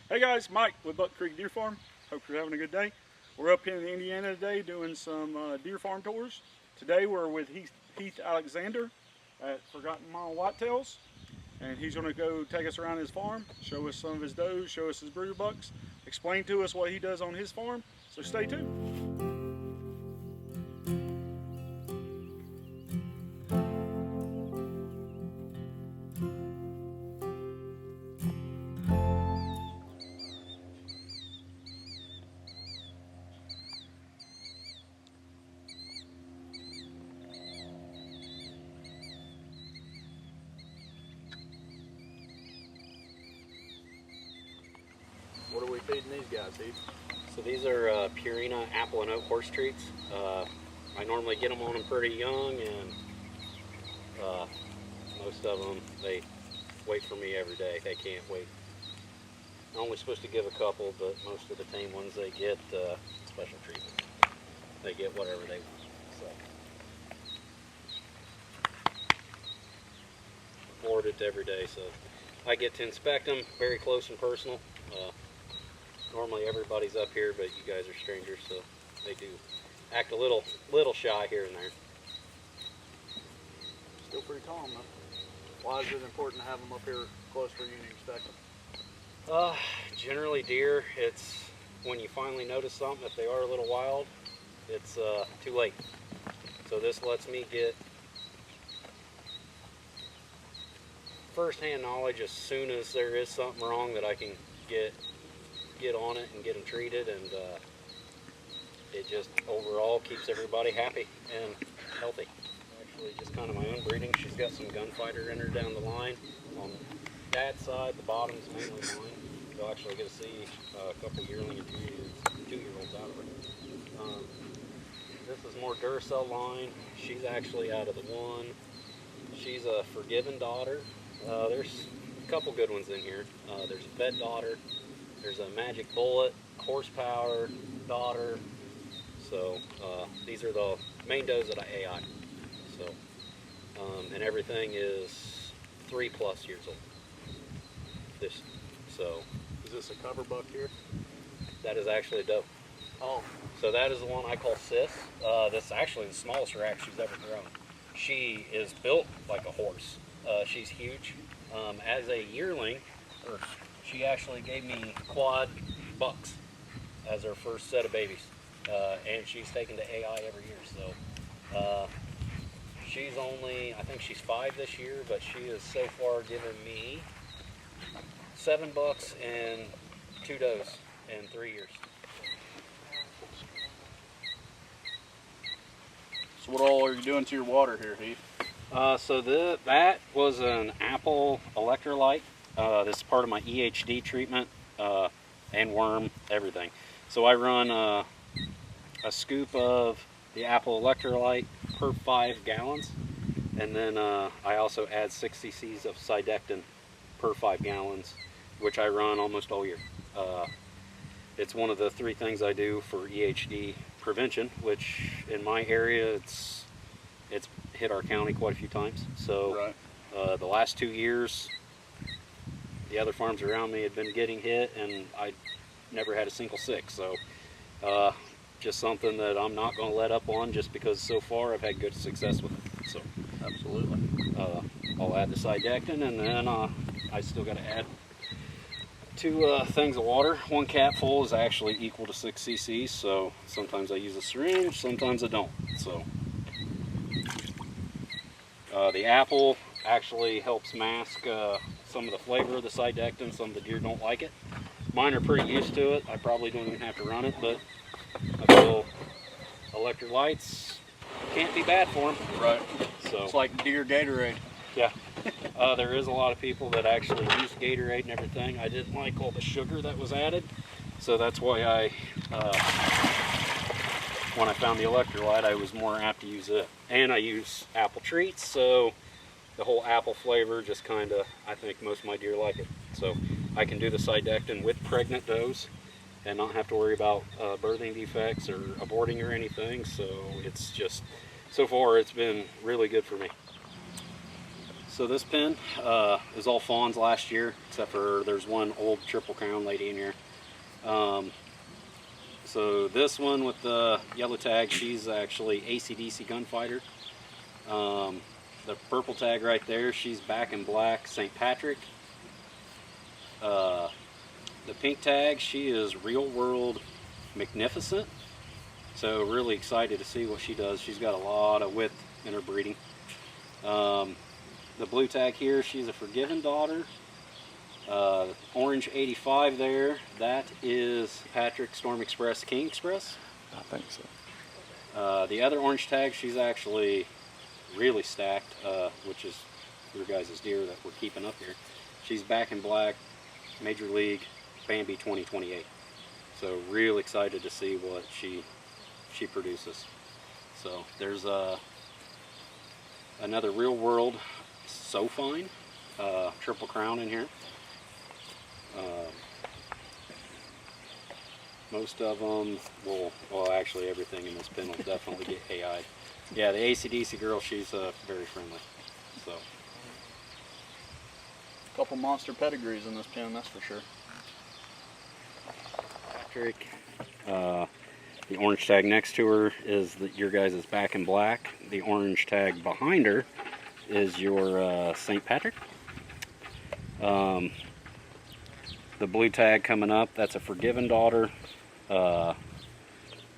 Hey guys, Mike with Buck Creek Deer Farm. Hope you're having a good day. We're up in Indiana today doing some deer farm tours. Today we're with Heath Alexander at Forgotten Mile Whitetails, and he's going to go take us around his farm, show us some of his does, show us his brood bucks, explain to us what he does on his farm. So stay tuned. What are we feeding these guys, Heath? So these are Purina apple and oat horse treats. I normally get them on them pretty young, and most of them, they wait for me every day. They can't wait. I'm only supposed to give a couple, but most of the tame ones, they get special treatment. They get whatever they want. So, forward it every day, so I get to inspect them very close and personal. Normally everybody's up here, but you guys are strangers, so they do act a little shy here and there. Still pretty calm, though. Why is it important to have them up here close for you to inspect them? Generally deer, it's when you finally notice something, if they are a little wild, it's too late. So this lets me get first-hand knowledge as soon as there is something wrong, that I can get on it and get them treated, and it just overall keeps everybody happy and healthy. Actually, just kind of my own breeding. She's got some gunfighter in her down the line. On that side, the bottom's mainly mine. You'll actually get to see a couple yearling and two-year-olds out of her. This is more Duracell line. She's actually out of the one. She's a Forgiven daughter. There's a couple good ones in here. There's a Fed daughter. There's a Magic Bullet, Horsepower daughter. So these are the main does that I AI. So and everything is 3+ years old. Is this a cover buck here? That is actually a doe. Oh. So that is the one I call Sis. This is actually the smallest rack she's ever grown. She is built like a horse. She's huge. As a yearling, she actually gave me quad bucks as her first set of babies, and she's taken to AI every year. So she's only, I think she's 5 this year, but she has so far given me 7 bucks and 2 does in 3 years. So what all are you doing to your water here, Heath? So that was an apple electrolyte. This is part of my EHD treatment, and worm, everything. So I run a scoop of the apple electrolyte per 5 gallons, and then I also add 6 cc's of Sidectin per 5 gallons, which I run almost all year. It's one of the 3 things I do for EHD prevention, which in my area it's hit our county quite a few times. So right. The last 2 years, the other farms around me had been getting hit, and I never had a single 6. So just something that I'm not going to let up on, just because so far I've had good success with it. So Absolutely. I'll add the Sidectin, and then I still got to add 2 things of water. 1 cap full is actually equal to 6 cc's, so sometimes I use a syringe, sometimes I don't. So the apple actually helps mask some of the flavor of the Sidectin. Some of the deer don't like it. Mine are pretty used to it. I probably don't even have to run it, but I feel electrolytes can't be bad for them. Right. So it's like deer Gatorade. Yeah. There is a lot of people that actually use Gatorade and everything. I didn't like all the sugar that was added, so that's why when I found the electrolyte, I was more apt to use it. And I use apple treats, so the whole apple flavor just kind of, I think most of my deer like it. So I can do the Sidectin with pregnant does and not have to worry about birthing defects or aborting or anything. So it's just, so far it's been really good for me. So this pen is all fawns last year, except for there's one old Triple Crown lady in here. So this one with the yellow tag, she's actually AC/DC gunfighter. The purple tag right there, she's back in black St. Patrick. The pink tag, she is real world magnificent. So really excited to see what she does. She's got a lot of width in her breeding. The blue tag here, she's a forgiven daughter. Orange 85 there, that is Patrick Storm Express King Express. I think so. The other orange tag, she's actually really stacked, which is your guys' deer that we're keeping up here. She's back in black, Major League, Bambi 2028. So real excited to see what she produces. So there's another real world So Fine Triple Crown in here. Most of them will, well actually everything in this pen will definitely get AI'd. Yeah, the AC/DC girl, she's very friendly. So, Couple monster pedigrees in this pen, that's for sure. Patrick, the orange tag next to her is your guys' back in black. The orange tag behind her is your St. Patrick. The blue tag coming up, that's a forgiven daughter. The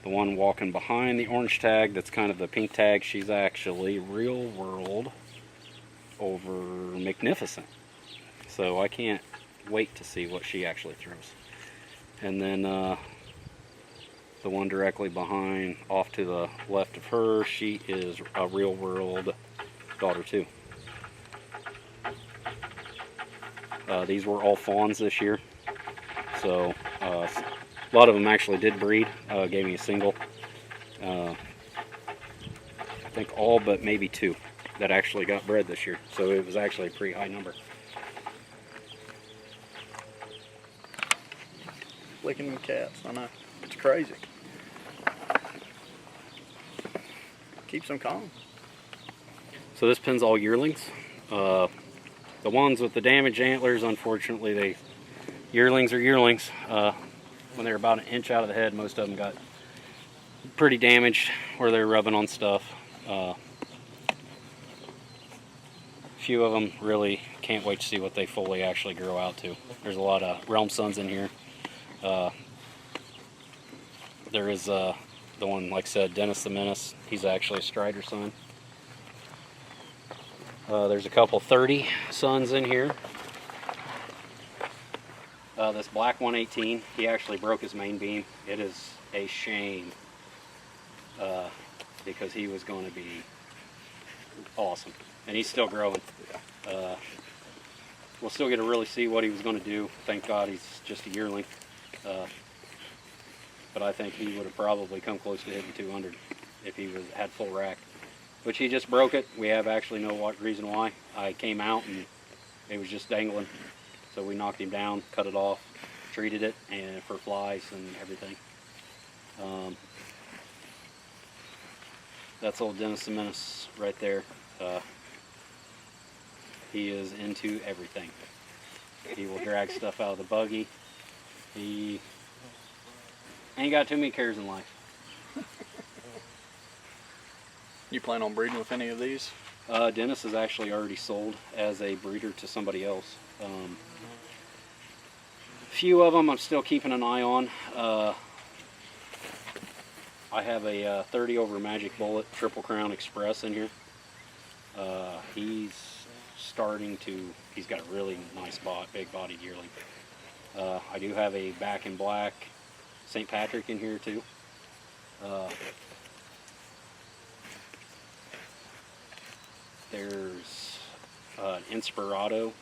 one walking behind the orange tag, that's kind of the pink tag, she's actually real world over magnificent. So I can't wait to see what she actually throws. And then the one directly behind, off to the left of her, she is a real world daughter too. These were all fawns this year. So a lot of them actually did breed, gave me a single. I think all but maybe 2 that actually got bred this year. So it was actually a pretty high number. Licking the cats, I know. It's crazy. Keeps them calm. So this pen's all yearlings. The ones with the damaged antlers, unfortunately, yearlings are yearlings. When they're about an inch out of the head, most of them got pretty damaged where they're rubbing on stuff. A few of them really can't wait to see what they fully actually grow out to. There's a lot of Realm Sons in here. There is the one, like I said, Dennis the Menace. He's actually a Strider son. There's a couple 30 sons in here. This black 118, he actually broke his main beam. It is a shame because he was going to be awesome, and he's still growing. We'll still get to really see what he was going to do. Thank God he's just a yearling. But I think he would have probably come close to hitting 200 if he had full rack. Which he just broke it. We have actually no reason why. I came out and it was just dangling. So we knocked him down, cut it off, treated it and for flies and everything. That's old Dennis the Menace right there. He is into everything. He will drag stuff out of the buggy. He ain't got too many cares in life. You plan on breeding with any of these? Dennis is actually already sold as a breeder to somebody else. A few of them I'm still keeping an eye on. I have a 30 over Magic Bullet Triple Crown Express in here. He's got a really nice big bodied yearling. I do have a back in black St. Patrick in here too. There's an Inspirado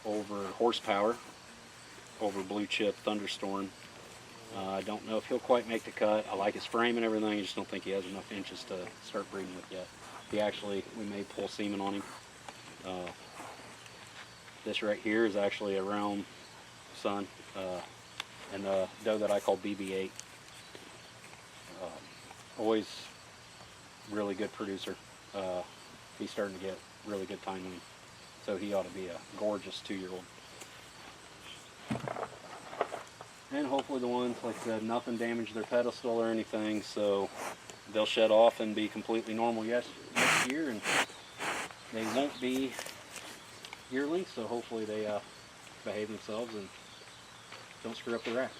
over Horsepower, over Blue Chip Thunderstorm. I don't know if he'll quite make the cut. I like his frame and everything, I just don't think he has enough inches to start breeding with yet. We may pull semen on him. This right here is actually a Realm son, and the doe that I call BB8. Always really good producer. He's starting to get really good timing. So he ought to be a gorgeous 2-year-old. And hopefully the ones, like I said, nothing damaged their pedestal or anything, so they'll shed off and be completely normal next year, and they won't be yearlings, so hopefully they behave themselves and don't screw up the racks.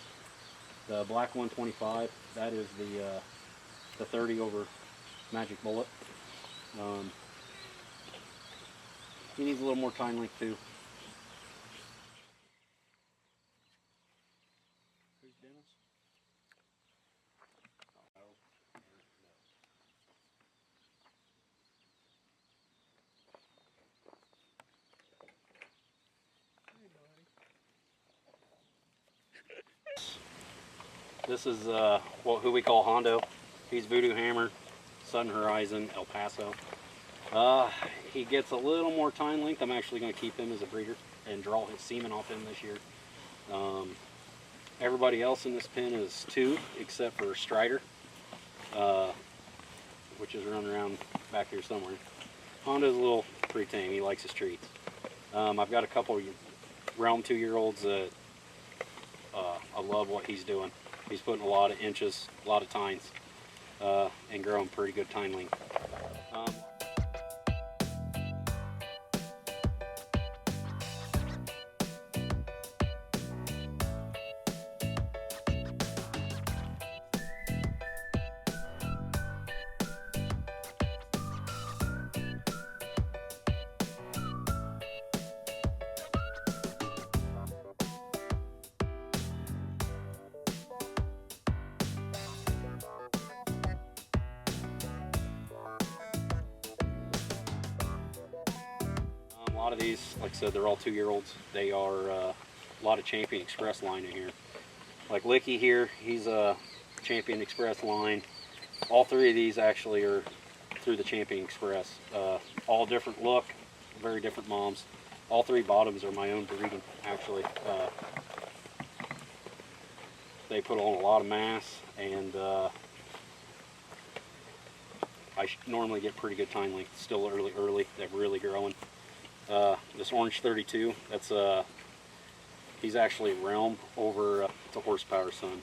The black 125, that is the 30 over magic bullet. He needs a little more time length too. Who's Dennis? This is who we call Hondo. He's Voodoo Hammer, Southern Horizon, El Paso. He gets a little more time length. I'm actually going to keep him as a breeder and draw his semen off him this year. Everybody else in this pen is 2, except for Strider, which is running around back here somewhere. Hondo's a little pretty tame. He likes his treats. I've got a couple Realm 2-year-olds that I love what he's doing. He's putting a lot of inches, a lot of tines, and growing pretty good time length. A lot of these, like I said, they're all 2-year-olds. They are a lot of Champion Express line in here. Like Licky here, he's a Champion Express line. All 3 of these actually are through the Champion Express. All different look, very different moms. All 3 bottoms are my own breeding, actually. They put on a lot of mass, and I normally get pretty good time length. Still early. They're really growing. This orange 32, that's he's actually Realm over the Horsepower Son.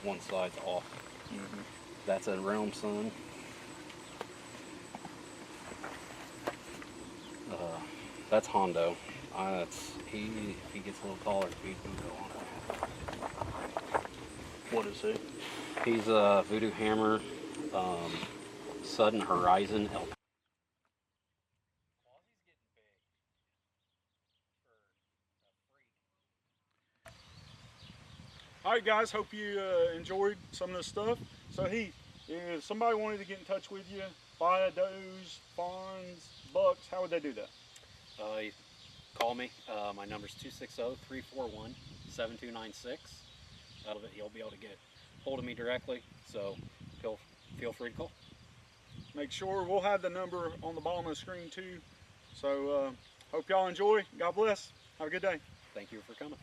One side's off. That's a Realm Son. That's Hondo. If he gets a little taller, he can go on. What is he? He's a Voodoo Hammer, Southern Horizon. Alright guys, hope you enjoyed some of this stuff. So Heath, if somebody wanted to get in touch with you, buy does, fawns, bucks, how would they do that? Call me. My number's 260-341-7296. You'll be able to get hold of me directly, so feel free to call. Make sure we'll have the number on the bottom of the screen too. So hope y'all enjoy. God bless. Have a good day. Thank you for coming.